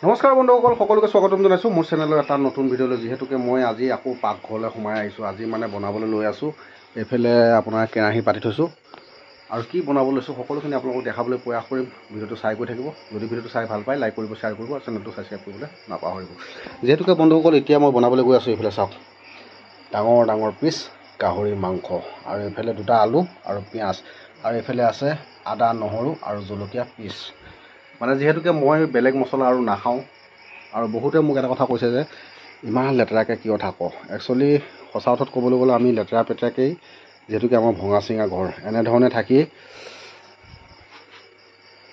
নমস্কাৰ বন্ধুসকল, সকলোকে স্বাগতম জনাইছোঁ মোৰ চেনেলৰ এটা নতুন ভিডিঅ'লৈ। যিহেতুকে মই আজি আকৌ পাকঘৰলৈ সোমাই আহিছোঁ। আজি মানে বনাবলৈ লৈ আছোঁ। এইফালে আপোনাৰ কেৰাহী পাতি থৈছোঁ আৰু কি বনাবলৈ লৈছোঁ সকলোখিনি আপোনালোকক দেখাবলৈ প্ৰয়াস কৰিম। ভিডিঅ'টো চাই গৈ থাকিব। যদি ভিডিঅ'টো চাই ভাল পায় লাইক কৰিব, শ্বেয়াৰ কৰিব আৰু চেনেলটো ছাবস্ক্ৰাইব কৰিবলৈ নাপাহৰিব। যিহেতুকে বন্ধুসকল এতিয়া মই বনাবলৈ গৈ আছোঁ। এইফালে চাওক, ডাঙৰ ডাঙৰ পিচ গাহৰি মাংস আৰু এইফালে দুটা আলু আৰু পিঁয়াজ আৰু এইফালে আছে আদা নহৰু আৰু জলকীয়া পিচ। মানে যিহেতুকে মই বেলেগ মছলা আৰু নাখাওঁ আৰু বহুতে মোক এটা কথা কৈছে যে ইমান লেতেৰাকৈ কিয় থাক। একচুৱেলি সঁচা অৰ্থত ক'বলৈ গ'লে আমি লেতেৰা পেতেৰাকেই, যিহেতুকে আমাৰ ভঙা চিঙা ঘৰ, এনেধৰণে থাকি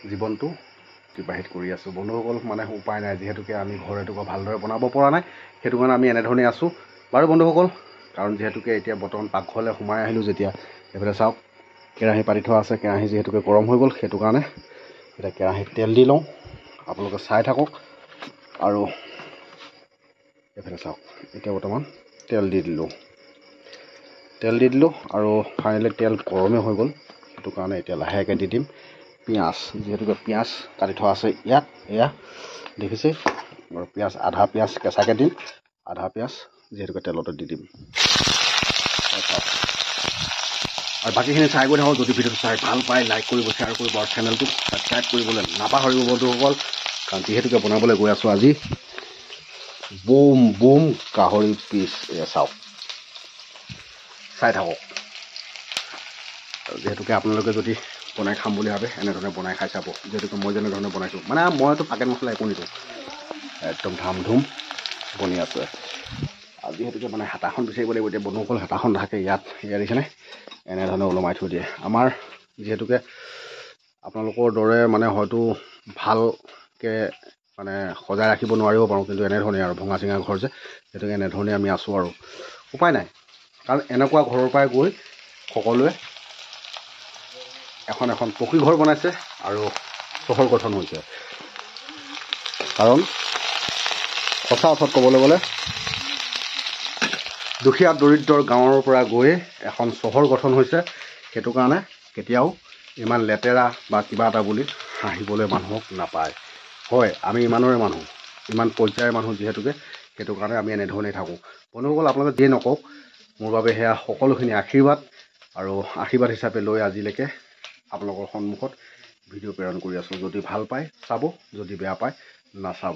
জীৱনটো অতিবাহিত কৰি আছোঁ বন্ধুসকল। মানে উপায় নাই, যিহেতুকে আমি ঘৰ এটুকুৰা ভালদৰে বনাব পৰা নাই, সেইটো কাৰণে আমি এনেধৰণে আছোঁ বাৰু বন্ধুসকল। কাৰণ যিহেতুকে এতিয়া বৰ্তমান পাকঘৰলৈ সোমাই আহিলোঁ যেতিয়া, এইফালে চাওক কেৰাহী পাতি থোৱা আছে। কেৰাহী যিহেতুকে গৰম হৈ গ'ল, সেইটো কাৰণে এতিয়া কেৰাহীত তেল দি লওঁ, আপোনালোকে চাই থাকক। আৰু এইফালে চাওক, এতিয়া বৰ্তমান তেল দি দিলোঁ আৰু ফাইনেলি তেল গৰমে হৈ গ'ল। সেইটো কাৰণে এতিয়া লাহেকৈ দি দিম পিঁয়াজ। যিহেতুকে পিঁয়াজ কাটি থোৱা আছে ইয়াত, এয়া দেখিছে। আৰু পিঁয়াজ আধা পিঁয়াজ কেঁচাকৈ দিম, আধা পিঁয়াজ যিহেতুকে তেলতে দি দিম। আৰু বাকীখিনি চাই গৈ থাকক। যদি ভিডিঅ'টো চাই ভাল পায় লাইক কৰিব, শ্বেয়াৰ কৰিব আৰু চেনেলটো ছাবস্ক্ৰাইব কৰিবলৈ নাপাহৰিব বন্ধুসকল। কাৰণ যিহেতুকে বনাবলৈ গৈ আছোঁ আজি বুম বুম গাহৰি পিচ। এয়া চাওক, চাই থাকক। আৰু যিহেতুকে আপোনালোকে যদি বনাই খাম বুলি ভাবে এনেধৰণে বনাই খাই চাব। যিহেতুকে মই যেনেধৰণে বনাইছোঁ, মানে মইতো পেকেট মছলা একো নিদিওঁ, একদম ধাম ধুম বনি আছে। আৰু যিহেতুকে মানে হেতাখন বিচাৰিব লাগিব। এতিয়া বন্ধুসকল হেতাখন থাকে ইয়াত দেখিছেনে, এনেধৰণে ওলমাই থৈ দিয়ে। আমাৰ যিহেতুকে আপোনালোকৰ দৰে মানে হয়তো ভালকৈ মানে সজাই ৰাখিব নোৱাৰিব পাৰোঁ, কিন্তু এনেধৰণে আৰু ভঙা চিঙা ঘৰ যে, সেইটোকে এনেধৰণে আমি আছোঁ আৰু উপায় নাই। কাৰণ এনেকুৱা ঘৰৰ পৰাই গৈ সকলোৱে এখন এখন পকী ঘৰ বনাইছে আৰু চহৰ গঠন হৈছে। কাৰণ সঁচা অৰ্থত ক'বলৈ গ'লে দুখীয়া দৰিদ্ৰৰ গাঁৱৰ পৰা গৈ এখন চহৰ গঠন হৈছে। সেইটো কাৰণে কেতিয়াও ইমান লেতেৰা বা কিবা এটা বুলি হাঁহিবলৈ মানুহক নাপায়। হয়, আমি ইমানৰে মানুহ, ইমান পৰ্যায়ৰ মানুহ যিহেতুকে, সেইটো কাৰণে আমি এনেধৰণেই থাকোঁ বন্ধুসকল। আপোনালোকে যিয়ে নকওক, মোৰ বাবে সেয়া সকলোখিনি আশীৰ্বাদ আৰু আশীৰ্বাদ হিচাপে লৈ আজিলৈকে আপোনালোকৰ সন্মুখত ভিডিঅ' প্ৰেৰণ কৰি আছোঁ। যদি ভাল পায় চাব, যদি বেয়া পায় নাচাব।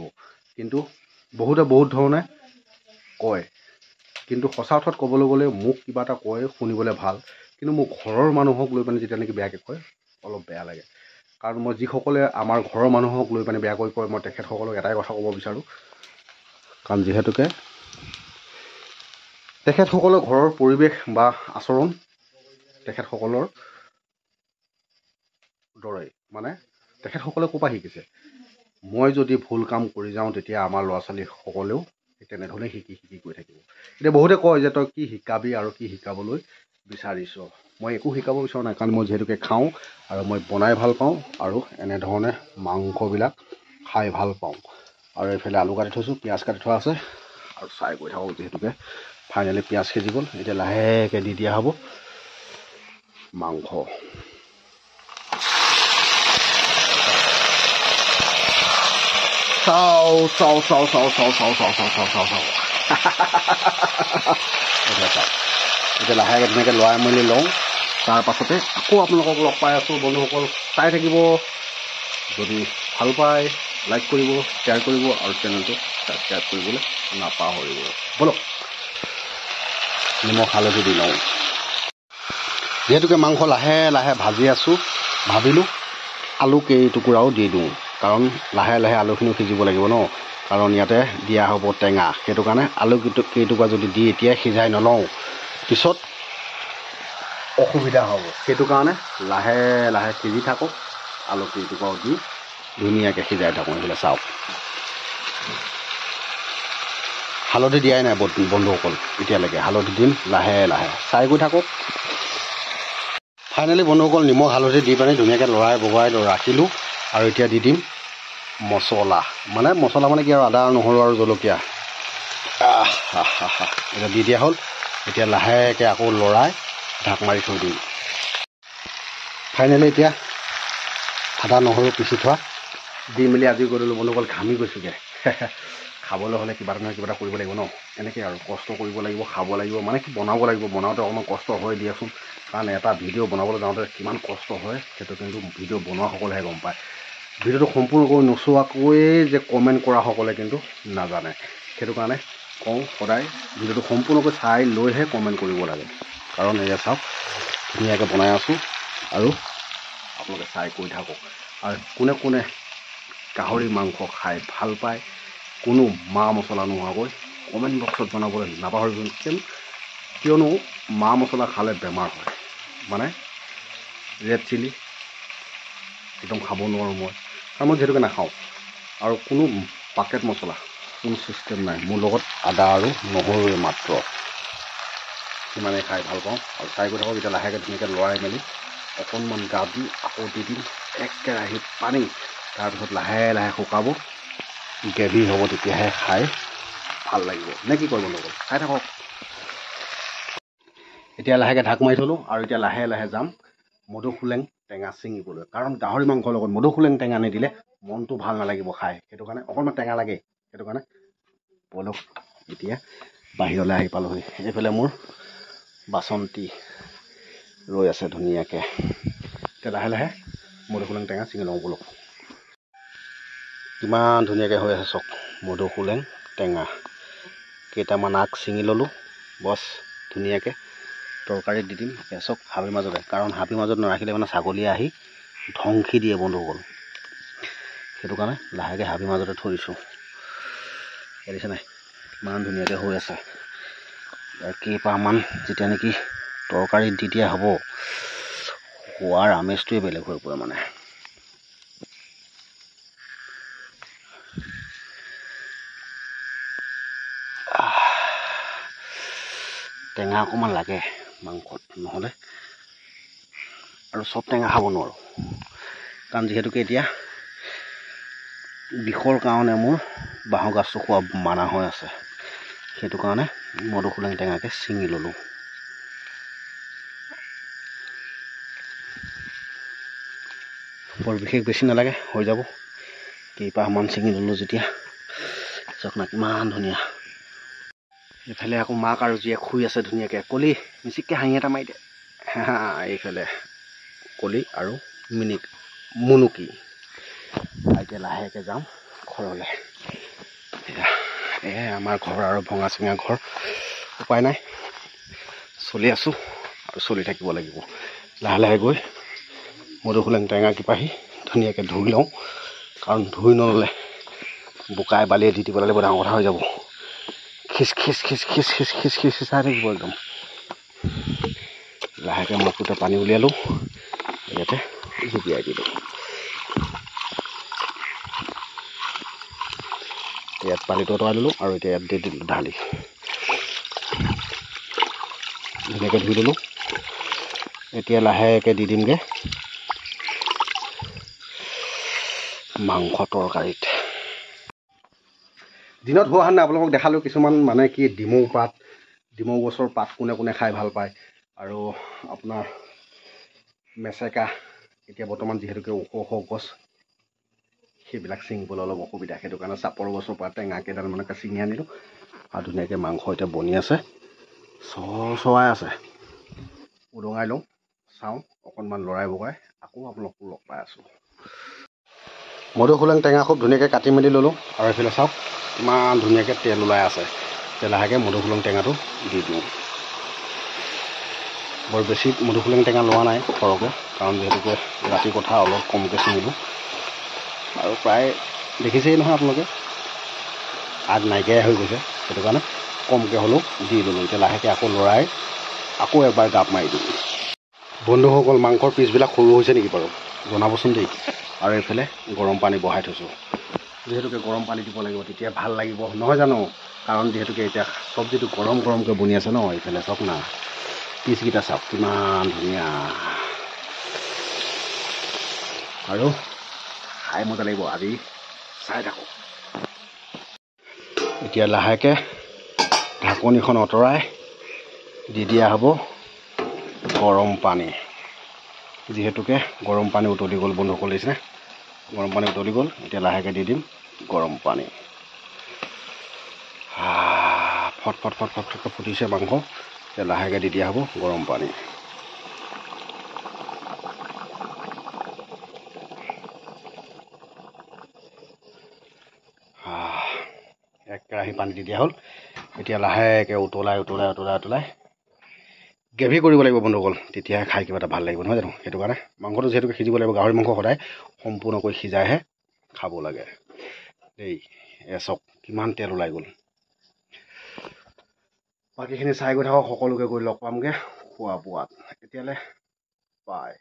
কিন্তু বহুতে বহুত ধৰণে কয়, কিন্তু সঁচা অৰ্থত ক'বলৈ গ'লে মোক কিবা এটা কয় শুনিবলৈ ভাল, কিন্তু মোৰ ঘৰৰ মানুহক লৈ পিনে যেতিয়া নেকি বেয়াকৈ কয় অলপ বেয়া লাগে। কাৰণ মই যিসকলে আমাৰ ঘৰৰ মানুহক লৈ পিনে বেয়াকৈ কয়, মই তেখেতসকলক এটাই কথা ক'ব বিচাৰোঁ। কাৰণ যিহেতুকে তেখেতসকলৰ ঘৰৰ পৰিৱেশ বা আচৰণ তেখেতসকলৰ দৰেই, মানে তেখেতসকলে ক'ৰ পৰা শিকিছে। মই যদি ভুল কাম কৰি যাওঁ তেতিয়া আমাৰ ল'ৰা ছোৱালীসকলেও তেনেধৰণে শিকি গৈ থাকিব। এতিয়া বহুতে কয় যে তই কি শিকাবি আৰু কি শিকাবলৈ বিচাৰিছ। মই একো শিকাব বিচৰা নাই, কাৰণ মই যিহেতুকে খাওঁ আৰু মই বনাই ভাল পাওঁ আৰু এনেধৰণে মাংসবিলাক খাই ভাল পাওঁ। আৰু এইফালে আলু কাটি থৈছোঁ, পিঁয়াজ কাটি থোৱা আছে আৰু চাই গৈ থাকক। যিহেতুকে ফাইনেলি পিঁয়াজ সিজি গ'ল, এতিয়া লাহেকৈ দি দিয়া হ'ব মাংস। চাও চাও চাও চাও চাও চাও চাও চাও চাও চাও চাও এতিয়া লাহেকৈ ধুনীয়াকৈ লৰাই মেলি লওঁ। তাৰ পাছতে আকৌ আপোনালোকক লগ পাই আছোঁ বন্ধুসকল। চাই থাকিব, যদি ভাল পায় লাইক কৰিব, শ্বেয়াৰ কৰিব আৰু চেনেলটো ছাবস্ক্ৰাইব কৰিবলৈ নাপাহৰিব। বলক নিমখ হালধি দি লওঁ। যিহেতুকে মাংস লাহে লাহে ভাজি আছোঁ, ভাবিলোঁ আলু কেইটুকুৰাও দি দিওঁ। কাৰণ লাহে লাহে আলুখিনিও সিজিব লাগিব ন, কাৰণ ইয়াতে দিয়া হ'ব টেঙা। সেইটো কাৰণে আলু কেইটুকুৰা যদি দি এতিয়া সিজাই নলওঁ পিছত অসুবিধা হ'ব। সেইটো কাৰণে লাহে লাহে সিজি থাকক, আলু কেইটুকুৰাও দি ধুনীয়াকৈ সিজাই থাকোঁ। এইফালে চাওক, হালধি দিয়াই নাই বন্ধুসকল এতিয়ালৈকে। হালধি দিম লাহে লাহে, চাই গৈ থাকক। ফাইনেলি বন্ধুসকল নিমখ হালধি দি পিনে ধুনীয়াকৈ লৰাই বগৰাই ৰাখিলোঁ। আৰু এতিয়া দি দিম মছলা মানে কি আৰু আদা নহৰু আৰু জলকীয়া। এতিয়া দি দিয়া হ'ল। এতিয়া লাহেকৈ আকৌ লৰাই ঢাক মাৰি থৈ দিম। ফাইনেলি এতিয়া আদা নহৰু পিচি থোৱা দি মেলি আজি গৈ দিলোঁ বন্ধুসকল। ঘামি গৈছোঁগৈ। খাবলৈ হ'লে কিবা এটা নহয় কিবা এটা কৰিব লাগিব ন এনেকৈ আৰু কষ্ট কৰিব লাগিব খাব লাগিব মানে কি বনাব লাগিব বনাওঁতে অকণমান কষ্ট হয় দিয়াচোন কাৰণ এটা ভিডিঅ' বনাবলৈ যাওঁতে কিমান কষ্ট হয় সেইটো কিন্তু ভিডিঅ' বনোৱাসকলেহে গম পায় ভিডিঅ'টো সম্পূৰ্ণকৈ নোচোৱাকৈয়ে যে কমেণ্ট কৰাসকলে কিন্তু নাজানে সেইটো কাৰণে কওঁ সদায় ভিডিঅ'টো সম্পূৰ্ণকৈ চাই লৈহে কমেণ্ট কৰিব লাগে কাৰণ এয়া চাওক ধুনীয়াকৈ বনাই আছোঁ আৰু আপোনালোকে চাই কৰি থাকক আৰু কোনে কোনে গাহৰি মাংস খাই ভাল পায় কোনো মা মছলা নোহোৱাকৈ কমেণ্ট বক্সত জনাবলৈ নাপাহৰিব কিয়নো মা মছলা খালে বেমাৰ হয় মানে ৰেড চিলি একদম খাব নোৱাৰোঁ মই আৰু মই যিহেতুকে নাখাওঁ আৰু কোনো পাকেট মছলা কোনো ছিষ্টেম নাই মোৰ লগত আদা আৰু নহৰুৱে মাত্ৰ সিমানে খাই ভাল পাওঁ আৰু চাই গৈ থাকক এতিয়া লাহেকৈ ধুনীয়াকৈ লৰাই মেলি অকণমান গা দি আকৌ দি দিম এক কেৰাহী পানী তাৰপিছত লাহে লাহে শুকাব গ্ৰেভি হ'ব তেতিয়াহে খাই ভাল লাগিব নে কি কৰিব নগ'ল খাই থাকক এতিয়া লাহেকৈ ঢাক মাৰি থলোঁ আৰু এতিয়া লাহে লাহে যাম মধুসোলেং টেঙা ছিঙিবলৈ কাৰণ গাহৰি মাংসৰ লগত মধুসোলেং টেঙা নিদিলে মনটো ভাল নালাগিব খাই সেইটো কাৰণে অকণমান টেঙা লাগে সেইটো কাৰণে বলক এতিয়া বাহিৰলৈ আহি পালোহি এইফালে মোৰ বাচন্তি ৰৈ আছে ধুনীয়াকৈ এতিয়া লাহে লাহে মধুসোলেং টেঙা ছিঙি লওঁ বলক কিমান ধুনীয়াকৈ হৈ আছে চাওক মধুসোলেং টেঙা কেইটামান আগ ছিঙি ল'লোঁ বছ ধুনীয়াকৈ তৰকাৰীত দি দিম চাওক হাবিৰ মাজতে কাৰণ হাবিৰ মাজত নাৰাখিলে মানে ছাগলীয়ে আহি ধ্বংসি দিয়ে বন্ধুসকল সেইটো কাৰণে লাহেকৈ হাবিৰ মাজতে থৈ দিছোঁ দেখিছে নাই ইমান ধুনীয়াকৈ হৈ আছে কেইপাহমান যেতিয়া নেকি তৰকাৰীত দি দিয়া হ'ব খোৱাৰ আমেজটোৱে বেলেগ হৈ পৰে মানে টেঙা অকণমান লাগে মাংসত নহ'লে আৰু চব টেঙা খাব নোৱাৰোঁ কাৰণ যিহেতুকে এতিয়া বিষৰ কাৰণে মোৰ বাঁহৰ গাজটো খোৱা মানা হৈ আছে সেইটো কাৰণে মধুসোলেং টেঙাকৈ ছিঙি ল'লোঁ বৰ বিশেষ বেছি নালাগে হৈ যাব কেইপাহমান ছিঙি ল'লোঁ যেতিয়া চাওক না কিমান ধুনীয়া এইফালে আকৌ মাক আৰু জীয়েক শুই আছে ধুনীয়াকৈ কলি মিচিককৈ হাঁহি এটা মাৰি দিয়ে এইফালে কলি আৰু মুনুকি এতিয়া লাহেকৈ যাম ঘৰলৈ এয়াই আমাৰ ঘৰ আৰু ভঙা চিঙা ঘৰ উপায় নাই চলি আছোঁ আৰু চলি থাকিব লাগিব লাহে লাহে গৈ মধুসোলেং টেঙা কিপাহি ধুনীয়াকৈ ধুই লওঁ কাৰণ ধুই নল'লে বোকাই বালিয়ে দি দিব লাগিব ডাঙৰ কথা হৈ যাব খিচ খিচ খিচ খিচ খিচ খিচ খিচ চাই থাকিব একদম লাহেকৈ মগটোতে পানী উলিয়ালোঁ ইয়াতে জুপিয়াই দিলোঁ ইয়াত পানীটো আঁতৰাই দিলোঁ আৰু এতিয়া ইয়াত দি দিলোঁ ঢালি ধুনীয়াকৈ ধুই দিলোঁ এতিয়া লাহেকৈ দি দিমগৈ মাংস তৰকাৰীত দিনত হোৱা নাই আপোনালোকক দেখালোঁ কিছুমান মানে কি ডিমৌ গছৰ পাত কোনে কোনে খাই ভাল পায় আৰু আপোনাৰ মেচেকা এতিয়া বৰ্তমান যিহেতুকে ওখ ওখ গছ সেইবিলাক ছিঙিবলৈ অলপ অসুবিধা সেইটো কাৰণে চাপৰ গছৰ পৰা টেঙা কেইডালমানকে ছিঙি আনিলোঁ আৰু ধুনীয়াকৈ মাংস এতিয়া বনি আছে চৰাই আছে উদঙাই লওঁ চাওঁ অকণমান লৰাই বগাই আকৌ আপোনালোকক লগ পাই আছোঁ মধুসোলেং টেঙা খুব ধুনীয়াকৈ কাটি মেলি ল'লোঁ আৰু এইফালে চাওক ইমান ধুনীয়াকৈ তেল ওলাই আছে এতিয়া লাহেকৈ মধুসোলেং টেঙাটো দি দিওঁ বৰ বেছি মধুসোলেং টেঙা লোৱা নাই সৰহকৈ কাৰণ যিহেতুকে ৰাতি কথা অলপ কমকৈ ছিঙিলোঁ আৰু প্ৰায় দেখিছেই নহয় আপোনালোকে আগ নাইকিয়াই হৈ গৈছে সেইটো কাৰণে কমকৈ হ'লেও দি ল'লোঁ এতিয়া লাহেকৈ আকৌ লৰাই আকৌ এবাৰ গাপ মাৰি দিওঁ বন্ধুসকল মাংসৰ পিচবিলাক সৰু হৈছে নেকি বাৰু জনাবচোন দেই আৰু এইফালে গৰম পানী বহাই থৈছোঁ যিহেতুকে গৰম পানী দিব লাগিব তেতিয়া ভাল লাগিব নহয় জানো কাৰণ যিহেতুকে এতিয়া চব্জিটো গৰম গৰমকৈ বনি আছে ন এইফালে চাওক না পিচকেইটা চাওক কিমান ধুনীয়া আৰু খাই মজা লাগিব আজি চাই থাকক এতিয়া লাহেকৈ ঢাকনিখন আঁতৰাই দি দিয়া হ'ব গৰম পানী যিহেতুকে গৰম পানী উতলি গ'ল বন্ধুসকল দিছে গৰম পানী উতলি গ'ল এতিয়া লাহেকৈ দি দিম গৰম পানী ফট ফট ফট ফট ফটকৈ ফুটিছে মাংস এতিয়া লাহেকৈ দি দিয়া হ'ব গৰম পানী এক কেৰাহী পানী দি দিয়া হ'ল এতিয়া লাহেকৈ উতলাই গ্ৰেভি কৰিব লাগিব বন্ধুসকল তেতিয়াহে খাই কিবা এটা ভাল লাগিব নহয় জানো সেইটো কাৰণে মাংসটো যিহেতুকে সিজিব লাগিব গাহৰি মাংস সদায় সম্পূৰ্ণকৈ সিজাইহে খাব লাগে দেই চাওক কিমান তেল ওলাই গ'ল বাকীখিনি চাই গৈ থাকক সকলোকে গৈ লগ পামগৈ খোৱা বোৱাত এতিয়ালৈ বাই